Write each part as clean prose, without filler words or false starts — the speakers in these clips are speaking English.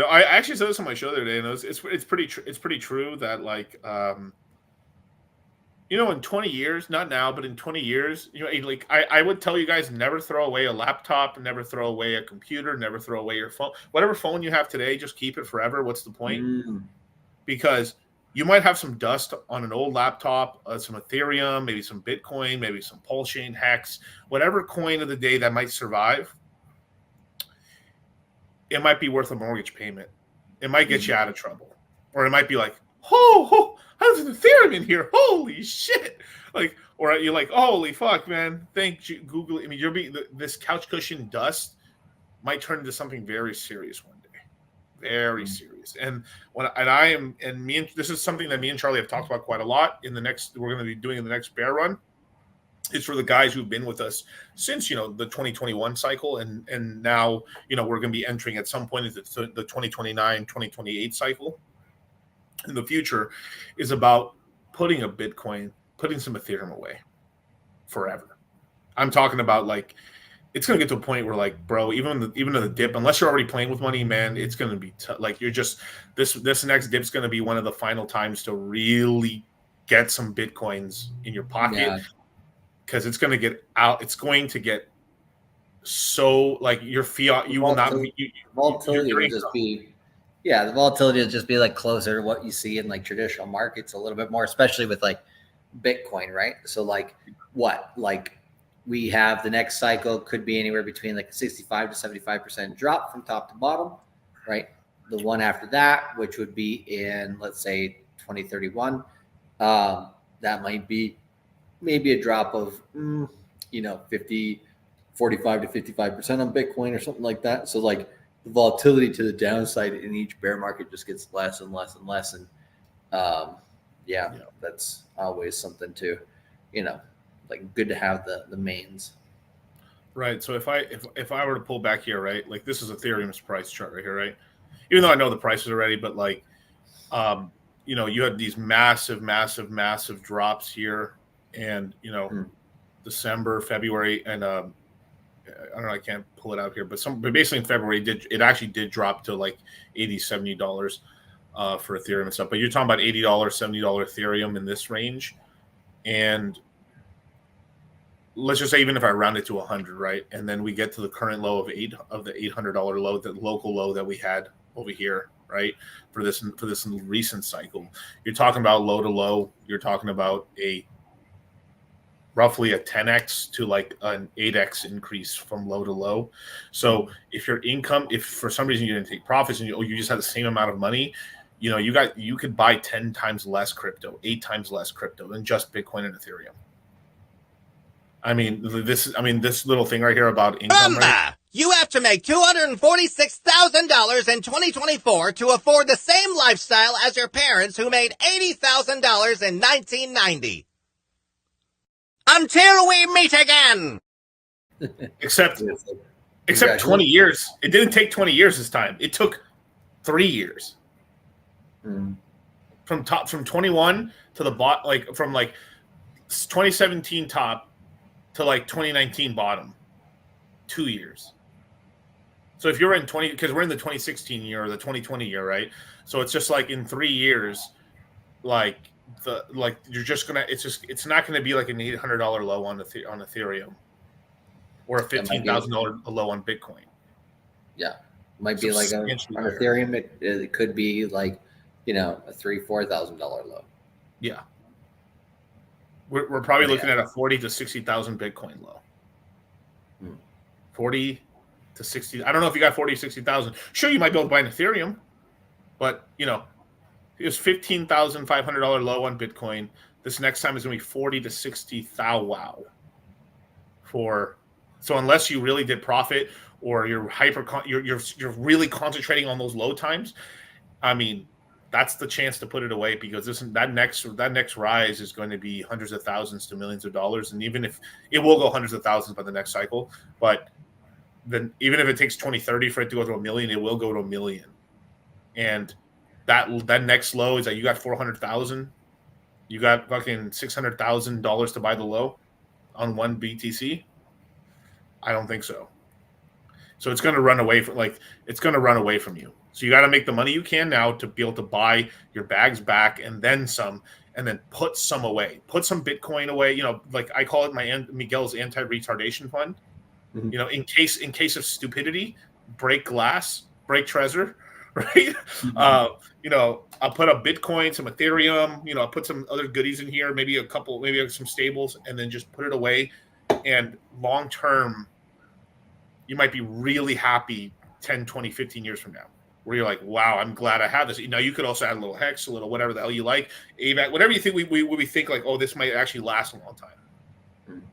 I actually said this on my show the other day, and it's pretty true that like in 20 years, not now, but in 20 years, like I would tell you guys, never throw away a laptop, never throw away a computer, never throw away your phone. Whatever phone you have today, just keep it forever. What's the point? Because you might have some dust on an old laptop, some Ethereum, maybe some Bitcoin, maybe some Pulschain, Hex, whatever coin of the day that might survive. It might be worth a mortgage payment. It might get you out of trouble. Or it might be like, how's an Ethereum in here? Holy shit. Like, or you're like, holy fuck, man. Thank you, Google. I mean, this couch cushion dust might turn into something very serious one day. Very serious. And this is something that me and Charlie have talked about quite a lot we're going to be doing in the next bear run. It's for the guys who've been with us since, the 2021 cycle. And now, we're going to be entering at some point into the 2029, 2028 cycle. In the future is about putting a Bitcoin, putting some Ethereum away forever. I'm talking about like, it's going to get to a point where like, bro, even in the dip, unless you're already playing with money, man, it's going to be like, you're just, this next dip's going to be one of the final times to really get some Bitcoins in your pocket. Yeah. Because it's going to get out. It's going to get so like your fiat. You will not. Volatility will just be. Yeah, the volatility will just be like closer to what you see in like traditional markets a little bit more, especially with like Bitcoin, right? So like we have the next cycle could be anywhere between like a 65 to 75% drop from top to bottom, right? The one after that, which would be in let's say 2031, that might be maybe a drop of 45 to 55% on Bitcoin or something like that. So like the volatility to the downside in each bear market just gets less and less and less. And that's always something to, like good to have the mains. Right. So if I were to pull back here, right, like this is Ethereum's price chart right here, right? Even though I know the prices already, but like, you had these massive drops here. And December, February, and I don't know, I can't pull it out here, but basically in February it actually did drop to like $80-$70 for Ethereum and stuff. But you're talking about $80, $70 Ethereum in this range, and let's just say even if I round it to 100, right, and then we get to the current low of the $800 low, the local low that we had over here, right, for this recent cycle, you're talking about low to low. You're talking about roughly a 10x to like an 8x increase from low to low. So if for some reason you didn't take profits and you just had the same amount of money, you could buy 10 times less crypto, 8 times less crypto than just Bitcoin and Ethereum. I mean, this little thing right here about income. Right? You have to make $246,000 in 2024 to afford the same lifestyle as your parents who made $80,000 in 1990. Until we meet again. Except 20 years. It didn't take 20 years this time. It took 3 years. From 21 to the bot, like from like 2017 top to like 2019 bottom. 2 years. So if you're in because we're in the 2016 year or the 2020 year, right? So it's just like in 3 years, like you're just gonna it's not gonna be like an $800 low on Ethereum or a $15,000 low on Bitcoin. Yeah, might be like on Ethereum. It could be like a $3,000-$4,000 low. Yeah, we're probably looking at a 40 to 60,000 Bitcoin low. 40 to 60. I don't know if you got 40 to 60,000. Sure, you might be able to buy an Ethereum, but it was $15,500 low on Bitcoin. This next time is going to be 40 to 60,000. Wow. So unless you really did profit or you're you're really concentrating on those low times, I mean, that's the chance to put it away because that next rise is going to be hundreds of thousands to millions of dollars, and even if it will go hundreds of thousands by the next cycle, but then even if it takes 2030 for it to go to $1 million, it will go to $1 million, and that next low is that you got 400,000, you got fucking $600,000 to buy the low on one BTC. I don't think so. So it's going to run away from you. So you got to make the money you can now to be able to buy your bags back and then some, and then put some away. Put some Bitcoin away. You know, like I call it Miguel's anti-retardation fund. Mhm. You know, in case of stupidity, break glass, break treasure, right? You know, I'll put up Bitcoin, some Ethereum. You know, I'll put some other goodies in here, maybe some stables, and then just put it away. And long term, you might be really happy 10, 20, 15 years from now, where you're like, wow, I'm glad I have this. You know, you could also add a little hex, a little whatever the hell you like, AVAC, whatever you think we think like, oh, this might actually last a long time.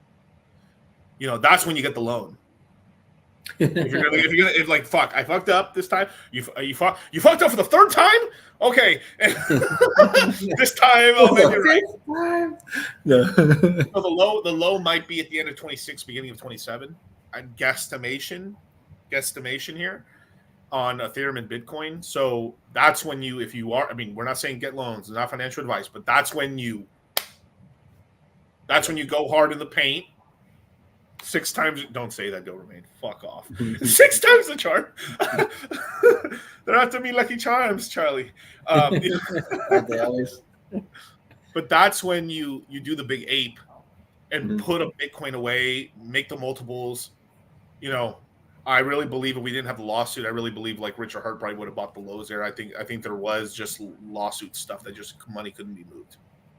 You know, that's when you get the loan. if like, fuck, I fucked up this time. You fucked up for the third time. Okay, this time I'll make it right. No. So the low might be at the end of 26, beginning of 27. Guesstimation here on Ethereum and Bitcoin. So that's when you, if you are, I mean, we're not saying get loans, it's not financial advice, but that's when you go hard in the paint. 6 times, don't say that, Doberman. Fuck off. 6 times the chart. They're not to be Lucky Charms, Charlie. They always. But that's when you do the big ape and put a Bitcoin away, make the multiples. You know, I really believe if we didn't have the lawsuit, I really believe like Richard Hart probably would have bought the lows there. I think there was just lawsuit stuff that just money couldn't be moved.